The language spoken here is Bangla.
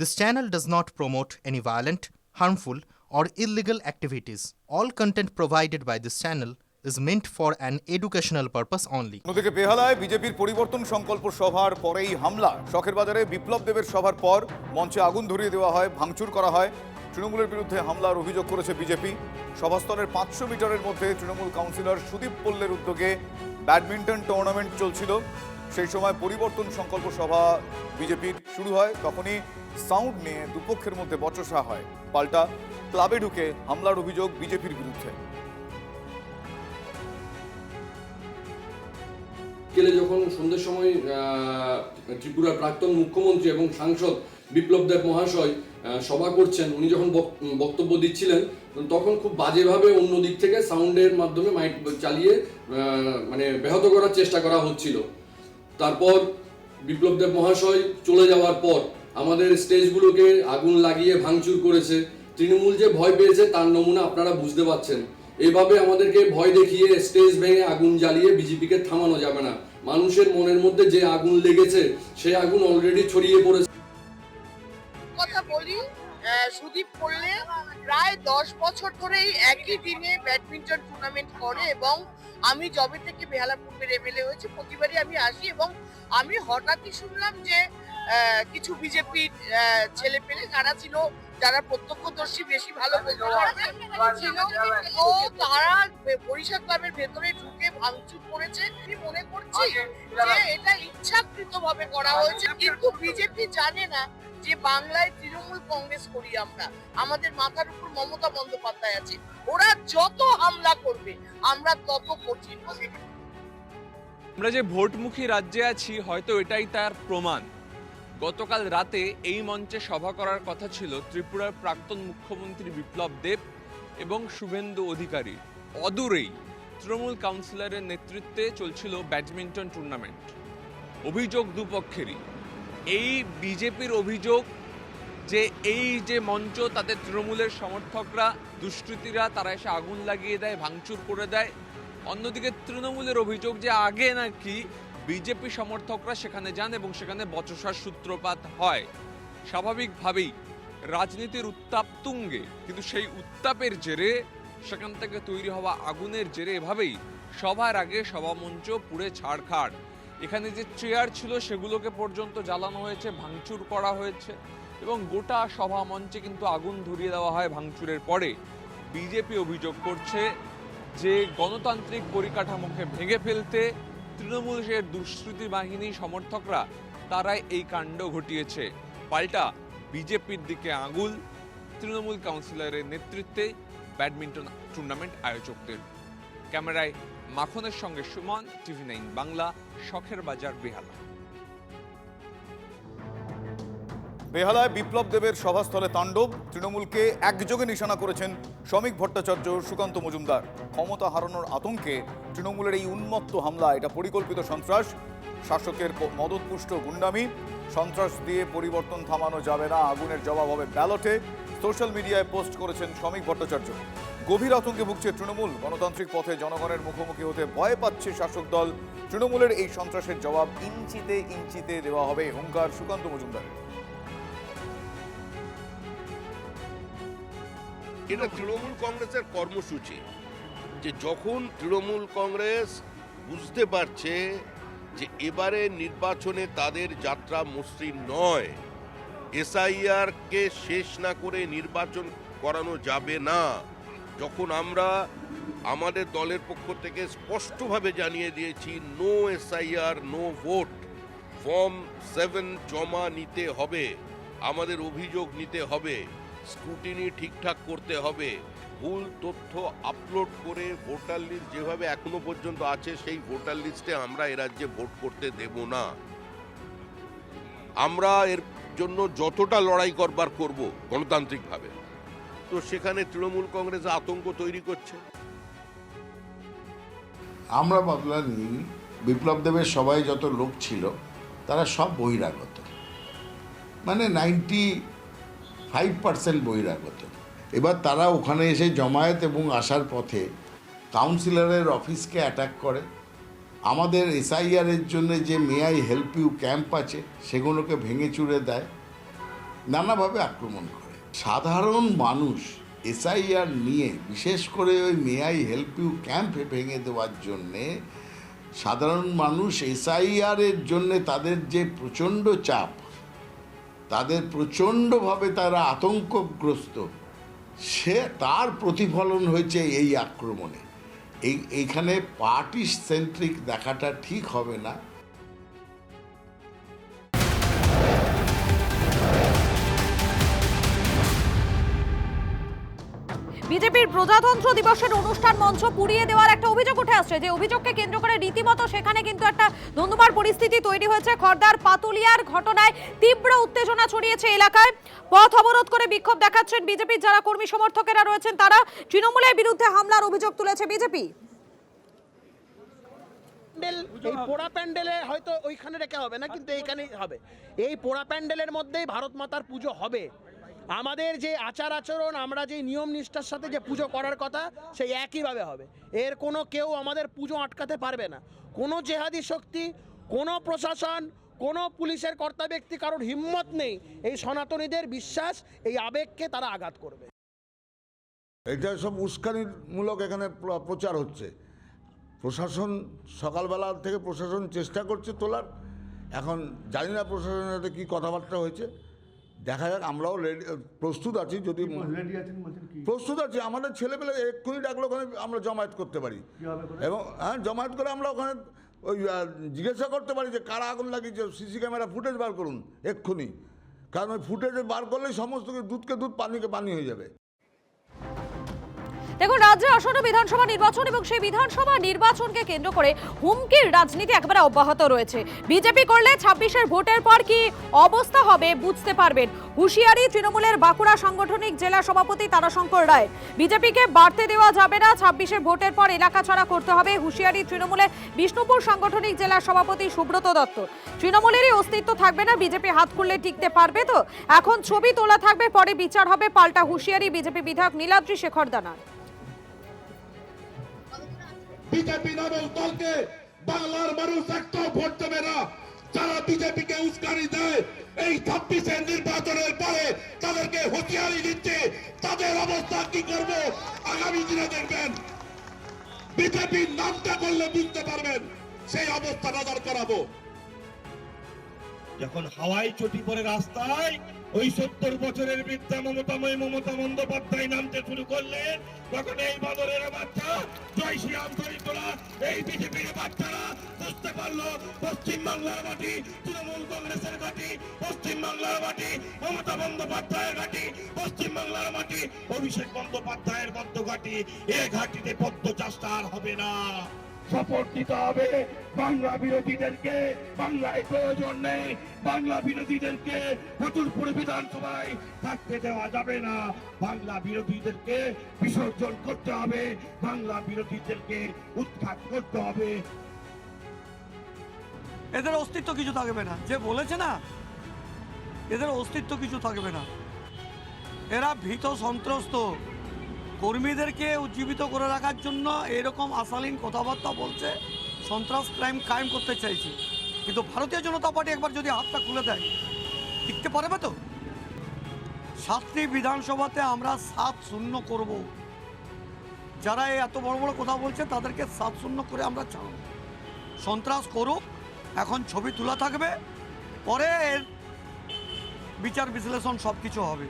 This channel does not promote any violent, harmful, or illegal activities. All content provided by this channel is meant for an educational purpose only. অন্যদিকে বেহালায় বিজেপির পরিবর্তন সংকল্প সভার পরেই হামলা। শখের বাজারে বিপ্লব দেবের সভার পর মঞ্চে আগুন ধরিয়ে দেওয়া হয়, ভাঙচুর করা হয়। তৃণমূলের বিরুদ্ধে হামলার অভিযোগ করেছে বিজেপি। সভাস্থলের 500 মিটারের মধ্যে তৃণমূল কাউন্সিলর সুদীপ পল্লের উদ্যোগে ব্যাডমিন্টন টুর্নামেন্ট চলছিল। সেই সময় পরিবর্তন সংকল্প সভা বিজেপির শুরু হয়, তখনই সাউন্ড নিয়ে দুপক্ষের মধ্যে বচসা হয়। পাল্টা ক্লাবে ঢুকে হামলার অভিযোগ বিজেপির বিরুদ্ধে। যখন সন্ধ্যের সময় ত্রিপুরার প্রাক্তন মুখ্যমন্ত্রী এবং সাংসদ বিপ্লব দেব মহাশয় সভা করছেন, উনি যখন বক্তব্য দিচ্ছিলেন তখন খুব বাজেভাবে অন্য দিক থেকে সাউন্ডের মাধ্যমে মাইক চালিয়ে মানে ব্যাহত করার চেষ্টা করা হচ্ছিল। তারপর বিপ্লব দেব মহাশয় চলে যাওয়ার পর আমাদের স্টেজগুলোকে আগুন লাগিয়ে ভাঙচুর করেছে। তৃণমূল যে ভয় পেয়েছে তার নমুনা আপনারা বুঝতে পারছেন। এইভাবে আমাদেরকে ভয় দেখিয়ে স্টেজ ভেঙে আগুন জ্বালিয়ে বিজেপিকে থামানো যাবে না। মানুষের মনের মধ্যে যে আগুন লেগেছে সেই আগুন অলরেডি ছড়িয়ে পড়েছে। কথা বলি, সুদীপ পল্লে প্রায় 10 বছর ধরেই একই দিনে ব্যাডমিন্টন টুর্নামেন্ট করে এবং আমি যবে থেকে বেহালা পূর্বের এমএলএ হয়েছে প্রতিবারই আমি আসি এবং আমি হঠাৎই শুনলাম যে কিছু বিজেপির ছেলে পেলে যারা ছিল, যারা প্রত্যক্ষদর্শী বেশি ভালো ছিল, ও তারা বরিশাল ক্লাবের ভেতরে ঢুকে ভাঙচুর করেছে। আমি মনে করছি যে এটা ইচ্ছাকৃতভাবে করা হয়েছে, কিন্তু বিজেপি জানে না যে বাংলায় তৃণমূল কংগ্রেস করি আমরা, আমাদের মাথার উপর মমতা বন্দ্যোপাধ্যায় আছে। ওরা যত হামলা করবে আমরা তত কঠিন হবে। আমরা যে ভোটমুখী রাজ্যে আছি হয়তো এটাই তার প্রমাণ। গতকাল রাতে এই মঞ্চে সভা করার কথা ছিল ত্রিপুরার প্রাক্তন মুখ্যমন্ত্রী বিপ্লব দেব এবং শুভেন্দু অধিকারী। অদূরেই তৃণমূল কাউন্সিলরের নেতৃত্বে চলছিল ব্যাডমিন্টন টুর্নামেন্ট। অভিযোগ দুপক্ষেরই। এই বিজেপির অভিযোগ যে এই যে মঞ্চ তাদের তৃণমূলের সমর্থকরা, দুষ্কৃতীরা তারা এসে আগুন লাগিয়ে দেয়, ভাঙচুর করে দেয়। অন্যদিকে তৃণমূলের অভিযোগ যে আগে নাকি বিজেপি সমর্থকরা সেখানে যান এবং সেখানে বচসার সূত্রপাত হয়। স্বাভাবিকভাবেই রাজনীতির উত্তাপ তুঙ্গে, কিন্তু সেই উত্তাপের জেরে সেখান থেকে তৈরি হওয়া আগুনের জেরে এভাবেই সভার আগে সভামঞ্চ পুড়ে ছাড়খাড়। এখানে যে চেয়ার ছিল সেগুলোকে পর্যন্ত জ্বালানো হয়েছে, ভাঙচুর করা হয়েছে এবং গোটা সভা মঞ্চে কিন্তু আগুন ধরিয়ে দেওয়া হয় ভাঙচুরের পরে। বিজেপি অভিযোগ করছে যে গণতান্ত্রিক পরিকাঠামোকে ভেঙে ফেলতে তৃণমূলের দুষ্কৃতী বাহিনী সমর্থকরা তারাই এই কাণ্ড ঘটিয়েছে। পাল্টা বিজেপির দিকে আঙুল তৃণমূল কাউন্সিলরের নেতৃত্বে ব্যাডমিন্টন টুর্নামেন্ট আয়োজকদের। ক্যামেরায় মাখনের সঙ্গে সুমন, TV9 বাংলা, শখের বাজার, বেহালা। বেহালায় বিপ্লব দেবের সভাস্থলে তাণ্ডব। তৃণমূলকে একযোগে নিশানা করেছেন শ্রমিক ভট্টাচার্য, সুকান্ত মজুমদার। ক্ষমতা হারানোর আতঙ্কে তৃণমূলের এই উন্মত্ত হামলা, এটা পরিকল্পিত সন্ত্রাস, শাসকের মদতপুষ্ট গুন্ডামি। সন্ত্রাস দিয়ে পরিবর্তন থামানো যাবে না, আগুনের জবাব হবে ব্যালটে। সোশ্যাল মিডিয়ায় পোস্ট করেছেন শ্রমিক ভট্টাচার্য। গভীর আতঙ্কে ভুগছে তৃণমূল। গণতান্ত্রিক পথে জনগণের মুখোমুখি হতে ভয় পাচ্ছে শাসক দল। তৃণমূলের এই সন্ত্রাসের জবাব ইঞ্চিতে ইঞ্চিতে দেওয়া হবে, হুঙ্কার সুকান্ত মজুমদারের। এটা তৃণমূল কংগ্রেসের কর্মসূচি, যে যখন তৃণমূল কংগ্রেস বুঝতে পারছে যে এবারে নির্বাচনে তাদের যাত্রা মসৃণ নয়, SIR কে শেষ না করে নির্বাচন করানো যাবে না, যখন আমরা আমাদের দলের পক্ষ থেকে স্পষ্টভাবে জানিয়ে দিয়েছি no SIR no vote, form 7 জমা নিতে হবে, আমাদের অভিযোগ নিতে হবে, স্ক্রুটিনি ঠিকঠাক করতে হবে, ভুল তথ্য আপলোড করে ভোটার লিস্ট যেভাবে এখনো পর্যন্ত আছে সেই ভোটার লিস্টে আমরা এ রাজ্যে ভোট করতে দেব না। আমরা এর জন্য যতটা লড়াই করবার করব গণতান্ত্রিকভাবে, তো সেখানে তৃণমূল কংগ্রেস আতঙ্ক তৈরি করছে। আমরা বদলা নিই, বিপ্লব দেবের সবাই যত লোক ছিল তারা সব বহিরাগত, মানে 95% বহিরাগত। এবার তারা ওখানে এসে জমায়েত এবং আসার পথে কাউন্সিলরের অফিসকে অ্যাটাক করে। আমাদের SIR-এর জন্য যে may I help you camp আছে সেগুলোকে ভেঙে চুরে দেয়। নানাভাবে আক্রমণ করে। সাধারণ মানুষ এসআইআর নিয়ে, বিশেষ করে ওই মে আই হেল্প ইউ ক্যাম্পে ভেঙে দেওয়ার জন্যে, সাধারণ মানুষ এসআইআরের জন্যে তাদের যে প্রচণ্ড চাপ, তাদের প্রচণ্ডভাবে তারা আতঙ্কগ্রস্ত, তার প্রতিফলন হয়েছে এই আক্রমণে। এইখানে পার্টি সেন্ট্রিক দেখাটা ঠিক হবে না। বিজেপির প্রজাতন্ত্র দিবসের অনুষ্ঠান মঞ্চ পুড়িয়ে দেওয়ার একটা অভিযোগ উঠে আসছে, যে অভিযোগকে কেন্দ্র করে রীতিমতো সেখানে কিন্তু একটা ধুন্ধুমার পরিস্থিতি তৈরি হয়েছে। খড়দার পাতুলিয়ার ঘটনায় তীব্র উত্তেজনা ছড়িয়েছে এলাকায়। পথ অবরোধ করে বিক্ষোভ দেখাচ্ছেন বিজেপির যারা কর্মী সমর্থকেরা রয়েছেন তারা। তৃণমূলের বিরুদ্ধে হামলার অভিযোগ তুলেছে বিজেপি। এই পোড়া প্যান্ডেলে হয়তো ওইখানে রেখে হবে না, কিন্তু এইখানেই হবে। এই পোড়া প্যান্ডেলের মধ্যেই ভারত মাতার পুজো হবে। আমাদের যে আচার আচরণ, আমরা যে নিয়ম নিষ্ঠার সাথে যে পুজো করার কথা, সেই একইভাবে হবে। এর কোনো কেউ আমাদের পুজো আটকাতে পারবে না। কোনো জেহাদি শক্তি, কোনো প্রশাসন, কোনো পুলিশের কর্তা ব্যক্তি, কারোর হিম্মত নেই এই সনাতনীদের বিশ্বাস, এই আবেগকে তারা আঘাত করবে। এটা সব উস্কানিমূলক এখানে প্রচার হচ্ছে। প্রশাসন সকালবেলা থেকে প্রশাসন চেষ্টা করছে তোলার। এখন জানি না প্রশাসনের সাথে কী কথাবার্তা হয়েছে, দেখা যাক। আমরাও প্রস্তুত আছি, যদি প্রস্তুত আছি। আমাদের ছেলেপেলে এক্ষুনি ডাকলে ওখানে আমরা জমায়েত করতে পারি, এবং হ্যাঁ জমায়েত করে আমরা ওখানে ওই জিজ্ঞাসা করতে পারি যে কারা আগুন লাগিয়েছে, সিসি ক্যামেরা ফুটেজ বার করুন এক্ষুনি। কারণ ওই ফুটেজে বার করলেই সমস্ত দুধকে দুধ, পানিকে পানি হয়ে যাবে। দেখুন, রাজ্যে আসন্ন বিধানসভা নির্বাচন এবং সেই বিধানসভা নির্বাচনকে কেন্দ্র করে হুমকির রাজনীতি একেবারে অব্যাহত রয়েছে। বিজেপি করলে 26-এর ভোটের পর কি অবস্থা হবে বুঝতে পারবেন। হুঁশিয়ারি তৃণমূলের বাঁকুড়া সাংগঠনিক জেলা সভাপতি তারাশঙ্কর রায়। বিজেপিকে বাড়তে দেওয়া যাবে না, 26-এর ভোটের পর এলাকা ছাড়া করতে হবে। হুঁশিয়ারি তৃণমূলের বিষ্ণুপুর সাংগঠনিক জেলা সভাপতি সুব্রত দত্ত। তৃণমূলেরই অস্তিত্ব থাকবে না, বিজেপি হাত খুললে টিকতে পারবে তো? এখন ছবি তোলা থাকবে, পরে বিচার হবে, পাল্টা হুঁশিয়ারি বিজেপি বিধায়ক নীলাদ্রি শেখর দানার। বিজেপি নামক দলকে বাংলার মানুষ একটাও ভোট দেবে না। যারা বিজেপিকে উস্কানি দেয়, এই 26-এর নির্বাচনের পরে তাদেরকে হুঁশিয়ারি দিচ্ছে। তাদের অবস্থা কি করবে আগামী দিনে দেখবেন। বিজেপির নামটা করলে বুঝতে পারবেন, সেই অবস্থা নজর করাবো। যখন হাওয়াই চটি পরে রাস্তায় ওই 70 বছরের বৃদ্ধা মমতা বন্দ্যোপাধ্যায় নামতে শুরু করলেন, তখন এই বাদরের বাচ্চা জয় শ্রীরাম দরিদ্ররা, এই বিজেপির বাচ্চারা বুঝতে পারলো পশ্চিম বাংলার মাটি তৃণমূল কংগ্রেসের ঘাঁটি, পশ্চিম বাংলার মাটি মমতা বন্দ্যোপাধ্যায়ের ঘাঁটি, পশ্চিম বাংলার মাটি অভিষেক বন্দ্যোপাধ্যায়ের বদ্ধ ঘাঁটি। এ ঘাঁটিতে পদ্ম চাষটা আর হবে না। সাপোর্ট দিতে হবে বাংলা বিরোধীদেরকে। বাংলায় প্রয়োজন নেই, বাংলা বিরোধীদেরকে ফতুলপুর বিধানসভায় থাকতে দেওয়া যাবে না। বাংলা বিরোধীদেরকে বিসর্জন করতে হবে, বাংলা বিরোধীদেরকে উৎখাত করতে হবে। এদের অস্তিত্ব কিছু থাকবে না, যে বলেছে না এদের অস্তিত্ব কিছু থাকবে না। এরা ভীত সন্ত্রস্ত। কর্মীদেরকে উজ্জীবিত করে রাখার জন্য এরকম আশালীন কথাবার্তা বলছে, সন্ত্রাস ক্রাইম কায়েম করতে চাইছে। কিন্তু ভারতীয় জনতা পার্টি একবার যদি হাতটা খুলে দেয়, টিকতে পারবে তো? 7টি বিধানসভাতে আমরা 7-0 করব। যারা এত বড় বড় কথা বলছে তাদেরকে 7-0 করে আমরা চাই। সন্ত্রাস করুক, এখন ছবি তোলা থাকবে, পরে এর বিচার বিশ্লেষণ সব কিছু হবে।